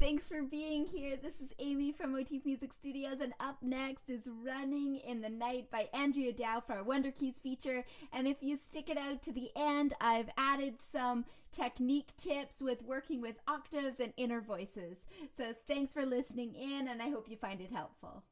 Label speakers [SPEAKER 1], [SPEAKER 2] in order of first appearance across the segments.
[SPEAKER 1] Thanks for being here. This is Amie from Motif Music Studios, and up next is Running in the Night by Andrea Dow for our Wunderkeys feature. And if you stick it out to the end, I've added some technique tips with working with octaves and inner voices. So thanks for listening in, and I hope you find it helpful.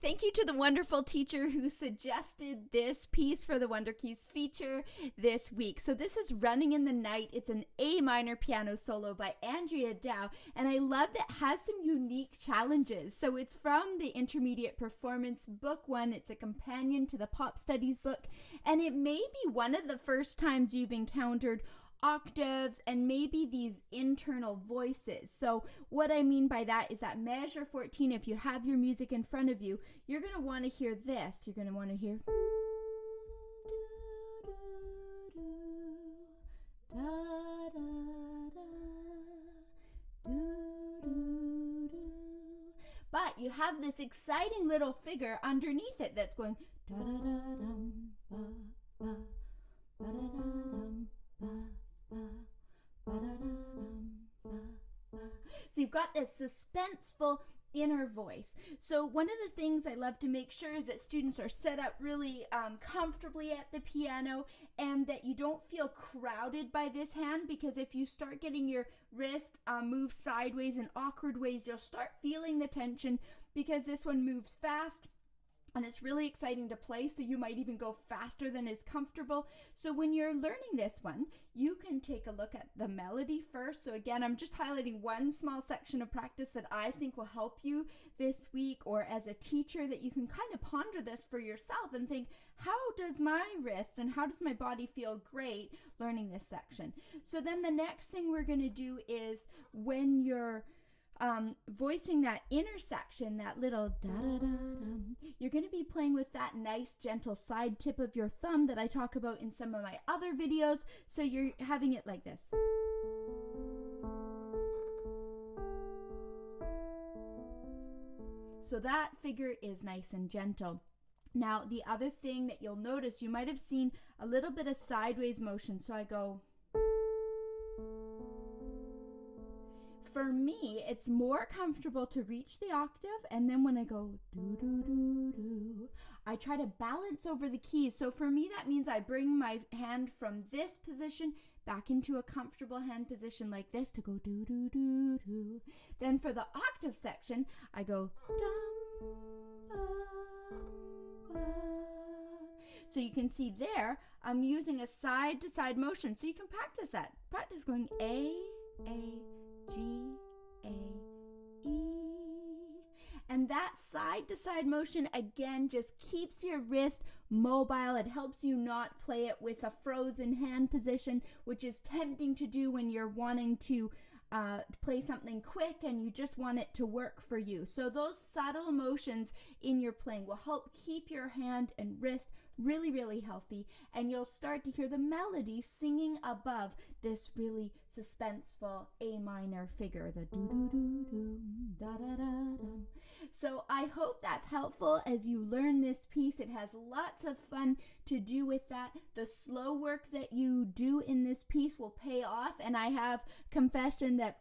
[SPEAKER 1] Thank you to the wonderful teacher who suggested this piece for the Wunderkeys feature this week. So this is Running in the Night. It's an A minor piano solo by Andrea Dow, and I love that it has some unique challenges. So it's from the Intermediate Performance Book 1. It's a companion to the Pop Studies book, and it may be one of the first times you've encountered octaves and maybe these internal voices. So what I mean by that is that measure 14, if you have your music in front of you, you're going to want to hear this. You're going to want to hear but you have this exciting little figure underneath it that's going da da da dum ba ba ba da da dum ba. So you've got this suspenseful inner voice. So one of the things I love to make sure is that students are set up really comfortably at the piano, and that you don't feel crowded by this hand, because if you start getting your wrist move sideways in awkward ways, you'll start feeling the tension, because this one moves fast. And it's really exciting to play, so you might even go faster than is comfortable. So when you're learning this one, you can take a look at the melody first. So again, I'm just highlighting one small section of practice that I think will help you this week, or as a teacher, that you can kind of ponder this for yourself and think, how does my wrist and how does my body feel great learning this section? So then the next thing we're going to do is, when you're voicing that inner section, that little da-da-da-dum, you're going to be playing with that nice gentle side tip of your thumb that I talk about in some of my other videos. So you're having it like this. So that figure is nice and gentle. Now, the other thing that you'll notice, you might have seen a little bit of sideways motion. So I go. For me, it's more comfortable to reach the octave, and then when I go do do do do, I try to balance over the keys. So for me, that means I bring my hand from this position back into a comfortable hand position like this to go do do do do. Then for the octave section, I go dum ba ba. So you can see there, I'm using a side to side motion. So you can practice that. Practice going A, G, A, E. And that side to side motion, again, just keeps your wrist mobile. It helps you not play it with a frozen hand position, which is tempting to do when you're wanting to play something quick and you just want it to work for you. So those subtle motions in your playing will help keep your hand and wrist really, really healthy, and you'll start to hear the melody singing above this really suspenseful A minor figure, the do do do do da da da da. So I hope that's helpful as you learn this piece. It has lots of fun to do with that. The slow work that you do in this piece will pay off, and I have confession that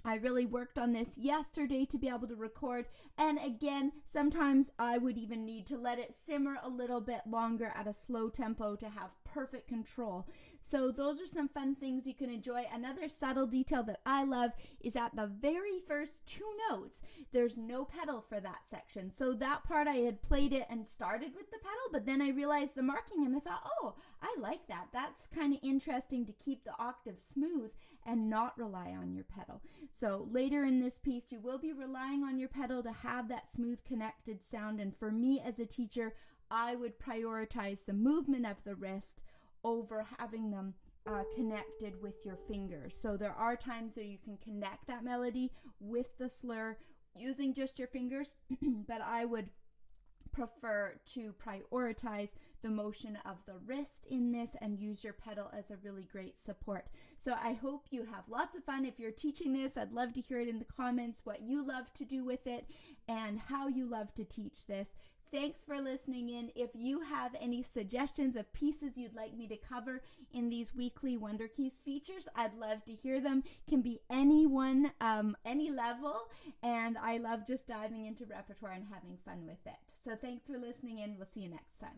[SPEAKER 1] I really worked on this yesterday to be able to record. And again, sometimes I would even need to let it simmer a little bit longer at a slow tempo to have perfect control. So those are some fun things you can enjoy. Another subtle detail that I love is at the very first 2 notes, there's no pedal for that section. So that part I had played it and started with the pedal, but then I realized the marking and I thought, oh, I like that. That's kind of interesting to keep the octave smooth and not rely on your pedal. So later in this piece, you will be relying on your pedal to have that smooth connected sound. And for me as a teacher, I would prioritize the movement of the wrist over having them connected with your fingers. So there are times where you can connect that melody with the slur using just your fingers, but I would prefer to prioritize the motion of the wrist in this and use your pedal as a really great support. So I hope you have lots of fun. If you're teaching this, I'd love to hear it in the comments, what you love to do with it and how you love to teach this. Thanks for listening in. If you have any suggestions of pieces you'd like me to cover in these weekly Wunderkeys features, I'd love to hear them. Can be anyone, any level, and I love just diving into repertoire and having fun with it. So thanks for listening in. We'll see you next time.